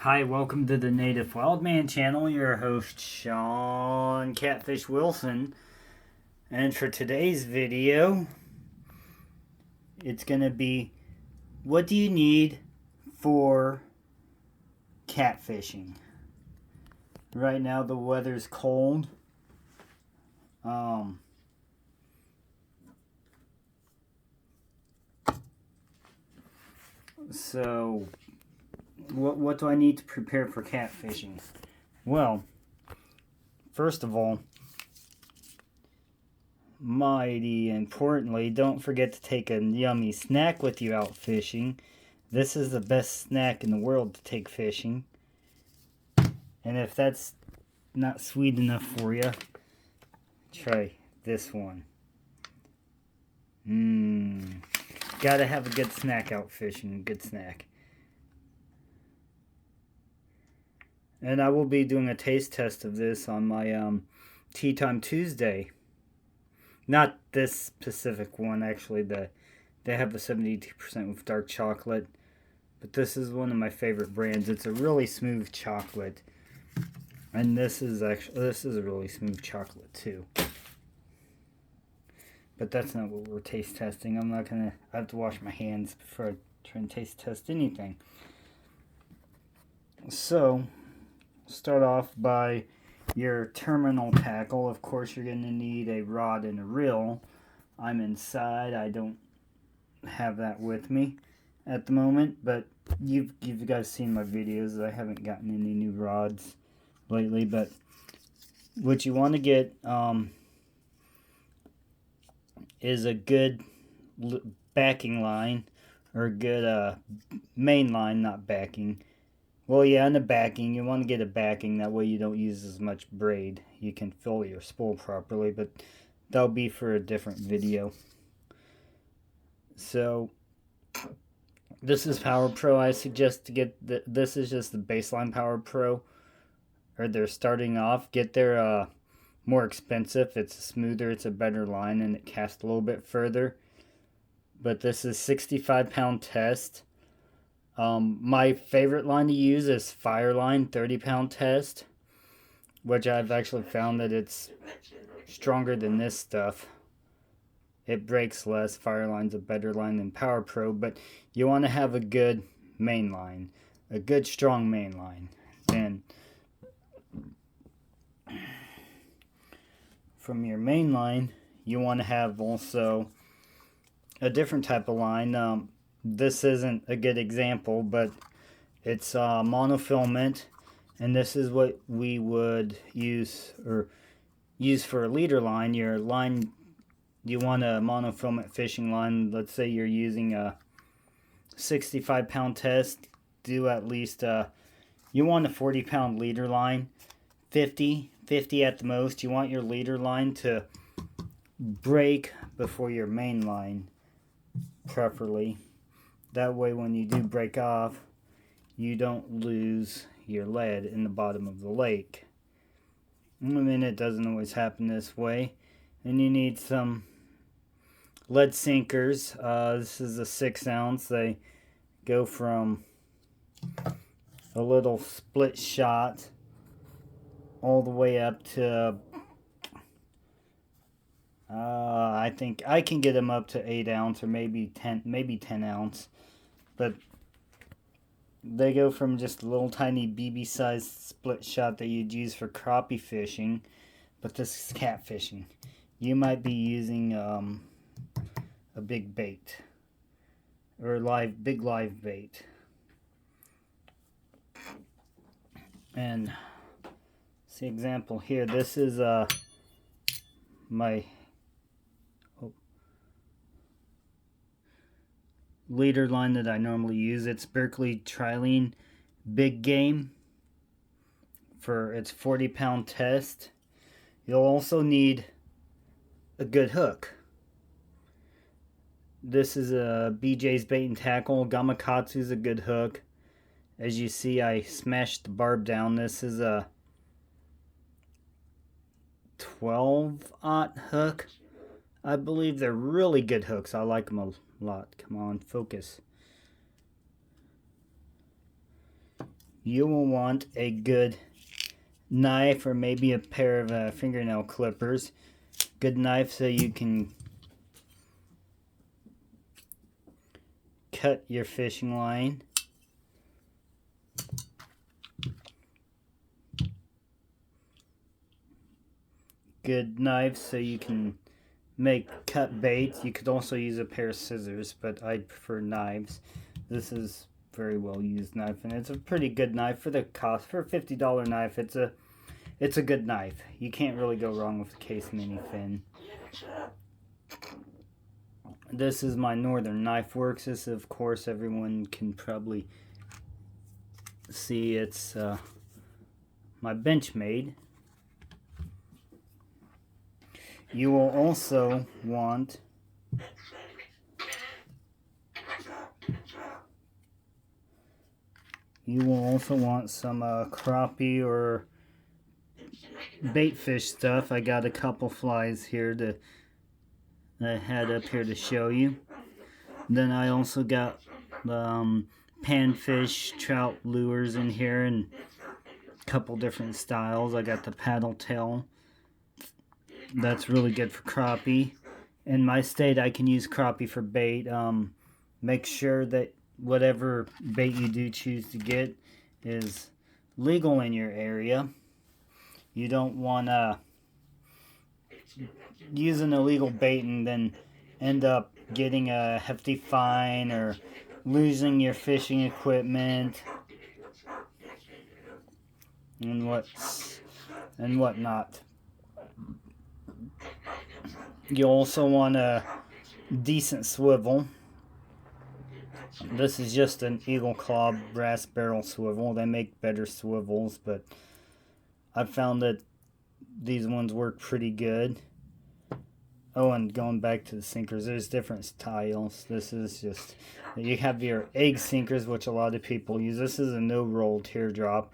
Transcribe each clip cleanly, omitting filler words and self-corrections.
Hi, welcome to the Native Wildman channel. Your host, Sean Catfish Wilson. And for today's video, it's going to be, what do you need for catfishing? Right now the weather's cold. So what do I need to prepare for catfishing? Well, first of all, mighty importantly, don't forget to take a yummy snack with you out fishing. This is the best snack in the world to take fishing. And if that's not sweet enough for you, try this one. Gotta have a good snack out fishing. Good snack. And I will be doing a taste test of this on my Tea Time Tuesday. Not this specific one, actually. They have the 72% with dark chocolate. But this is one of my favorite brands. It's a really smooth chocolate. And this is a really smooth chocolate too. But that's not what we're taste testing. I have to wash my hands before I try and taste test anything. So, start off by your terminal tackle. Of course, you're going to need a rod and a reel. I'm inside. I don't have that with me at the moment, but you've guys seen my videos. I haven't gotten any new rods lately, but what you want to get is a good backing line, or a good main line, not backing. Well, yeah, and the backing, you want to get a backing, that way you don't use as much braid. You can fill your spool properly, but that'll be for a different video. So, this is Power Pro. I suggest to get, this is just the baseline Power Pro, or they're starting off. Get their more expensive. It's smoother, it's a better line, and it casts a little bit further. But this is 65-pound test. My favorite line to use is Fireline 30-pound test, which I've actually found that it's stronger than this stuff. It breaks less. Fireline's a better line than Power Pro, but you want to have a good main line, a good strong main line. Then from your main line, you want to have also a different type of line. This isn't a good example, but it's monofilament, and this is what we would use for a leader line. Your line, you want a monofilament fishing line. Let's say you're using a 65-pound test. Do at least you want a 40-pound leader line, 50 at the most. You want your leader line to break before your main line, preferably. That way when you do break off, you don't lose your lead in the bottom of the lake. I mean, it doesn't always happen this way. And you need some lead sinkers. This is a 6-ounce. They go from a little split shot all the way up to I think I can get them up to 8-ounce or maybe 10 ounce, but they go from just a little tiny BB sized split shot that you'd use for crappie fishing, but this is catfishing. You might be using a big bait, or big live bait. And see example here. This is my leader line that I normally use. It's Berkeley Trilene Big Game for its 40-pound test. You'll also need a good hook. This is a BJ's Bait and Tackle. Gamakatsu's a good hook. As you see, I smashed the barb down. This is a 12-aught hook. I believe they're really good hooks. I like them a lot. Come on, focus. you will want a good knife or maybe a pair of fingernail clippers. Good knife so you can cut your fishing line. Good knife so you can cut baits. You could also use a pair of scissors, but I prefer knives. This is very well used knife, and it's a pretty good knife for the cost. For a $50 knife, it's a good knife. You can't really go wrong with the Case Mini Fin. This is my Northern Knife Works. This, of course, everyone can probably see. It's my Benchmade. You will also want some crappie or bait fish stuff. I got a couple flies here that I had up here to show you. Then I also got panfish, trout lures in here in a couple different styles. I got the paddle tail. That's really good for crappie. In my state, I can use crappie for bait. Make sure that whatever bait you do choose to get is legal in your area. You don't want to use an illegal bait and then end up getting a hefty fine or losing your fishing equipment and whatnot. You also want a decent swivel. This is just an Eagle Claw brass barrel swivel. They make better swivels, but I found that these ones work pretty good. Oh, and going back to the sinkers, there's different styles. This is just, you have your egg sinkers, which a lot of people use. This is a no-roll teardrop.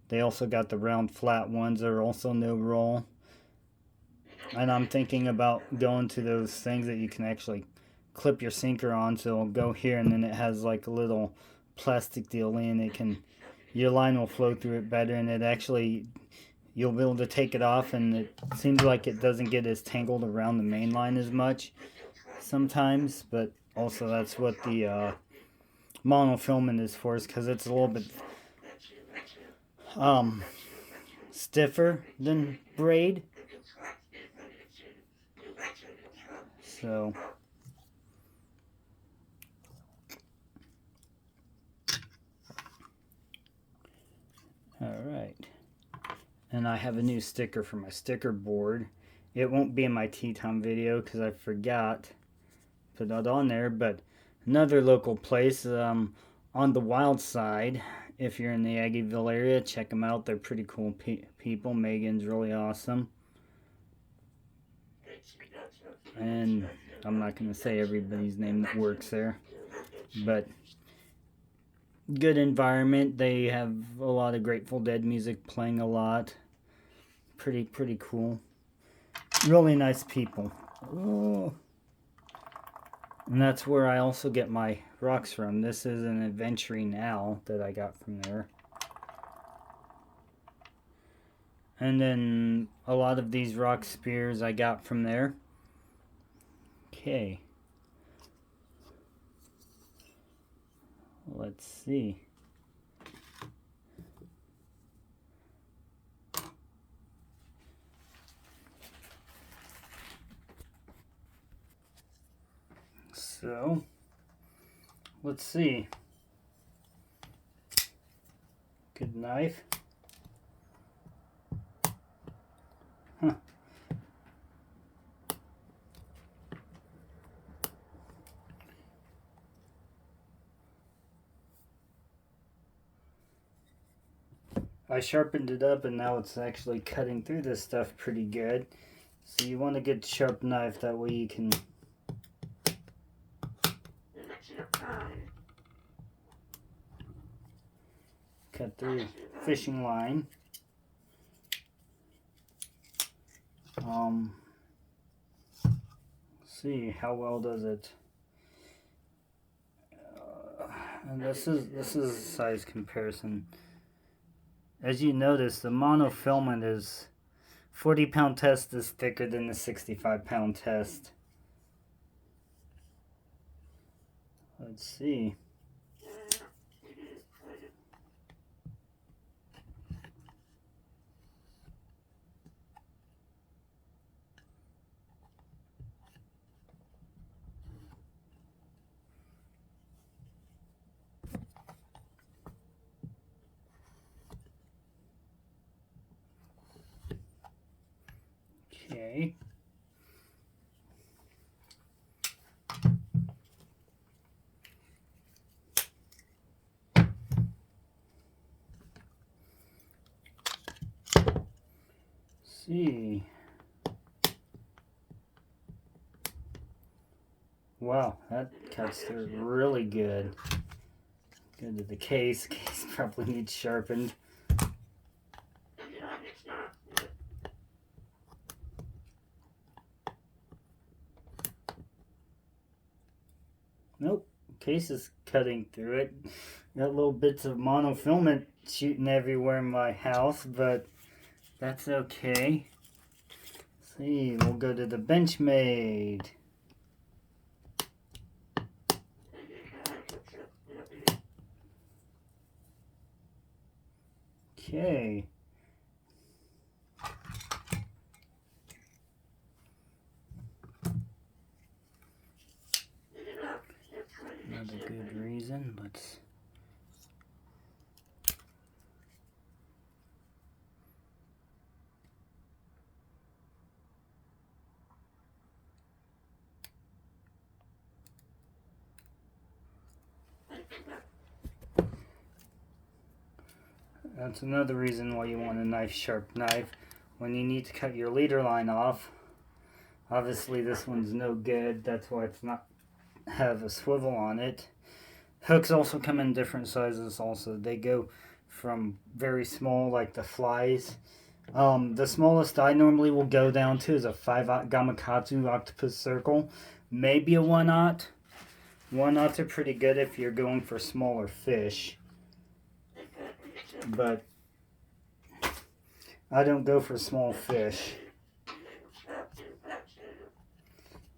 They also got the round flat ones that are also no-roll. And I'm thinking about going to those things that you can actually clip your sinker on, so it'll go here and then it has like a little plastic deal in it. Your line will flow through it better, and it actually, you'll be able to take it off, and it seems like it doesn't get as tangled around the main line as much sometimes. But also that's what the monofilament is for, is because it's a little bit stiffer than braid. So alright, and I have a new sticker for my sticker board. It won't be in my tea time video because I forgot to put that on there, but another local place on the wild side, if you're in the Aggieville area, check them out. They're pretty cool people. Megan's really awesome, and I'm not going to say everybody's name that works there, but good environment. They have a lot of Grateful Dead music playing a lot. Pretty cool. Really nice people. Oh. And that's where I also get my rocks from. This is an Adventuring Owl that I got from there. And then a lot of these rock spears I got from there. Okay. Let's see. So, let's see. Good knife. Huh. I sharpened it up, and now it's actually cutting through this stuff pretty good. So you want a good sharp knife, that way you can cut through fishing line. See how well does it. And this is a size comparison. as you notice, the monofilament is 40-pound test is thicker than the 65-pound test. Let's see. Okay. See. Wow, that cuts through really good. Go to the case. Case probably needs sharpened. Nope, case is cutting through it. Got little bits of monofilament shooting everywhere in my house, but that's okay. Let's see, we'll go to the Benchmade. Okay. Another good reason. Let's. That's another reason why you want a sharp knife when you need to cut your leader line off. Obviously this one's no good, that's why it's not have a swivel on it. Hooks also come in different sizes also. They go from very small, like the flies. The smallest I normally will go down to is a 5/0 Gamakatsu octopus circle. Maybe a 1/0. 1/0s are pretty good if you're going for smaller fish. But I don't go for small fish.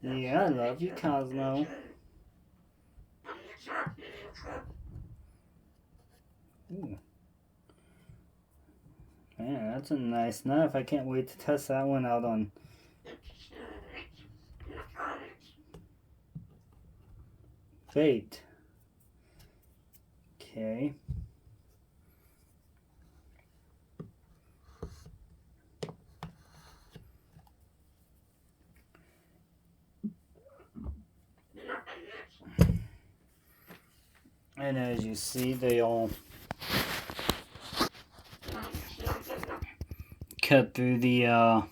Yeah, I love you, Cosmo. Ooh. Man, that's a nice knife. I can't wait to test that one out on Fate. Okay. And as you see, they all cut through the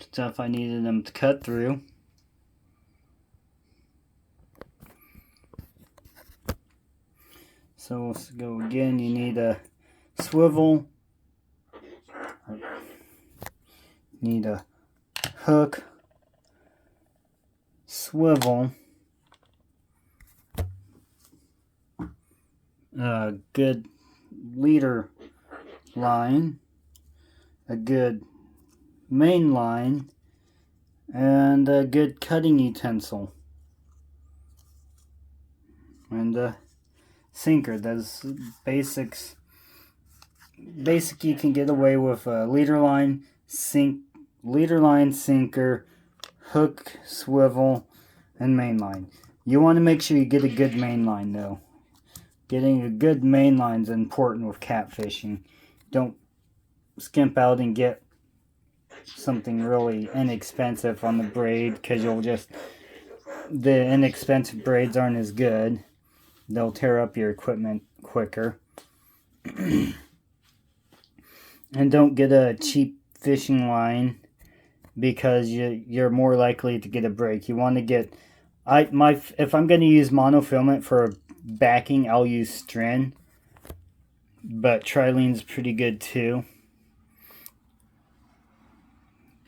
stuff I needed them to cut through. So let's go again. You need a swivel, need a hook, swivel, a good leader line, a good main line, and a good cutting utensil, and a sinker. That's basics. Basic you can get away with a leader line, sinker, hook, swivel, and main line. You want to make sure you get a good main line though. Getting a good main line is important with catfishing. Don't skimp out and get something really inexpensive on the braid, because the inexpensive braids aren't as good. They'll tear up your equipment quicker. And don't get a cheap fishing line, because you're more likely to get a break. You want to get if I'm going to use monofilament for backing, I'll use Stren, but Trilene's pretty good too.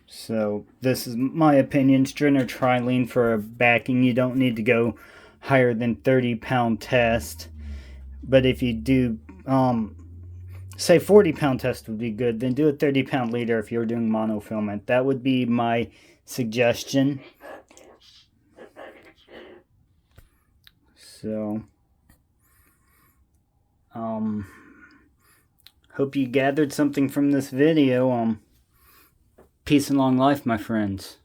So this is my opinion. Stren or Trilene for a backing. You don't need to go higher than 30-pound test. But if you do say 40-pound test would be good, then do a 30-pound leader if you're doing monofilament. That would be my suggestion. So, hope you gathered something from this video. Peace and long life, my friends.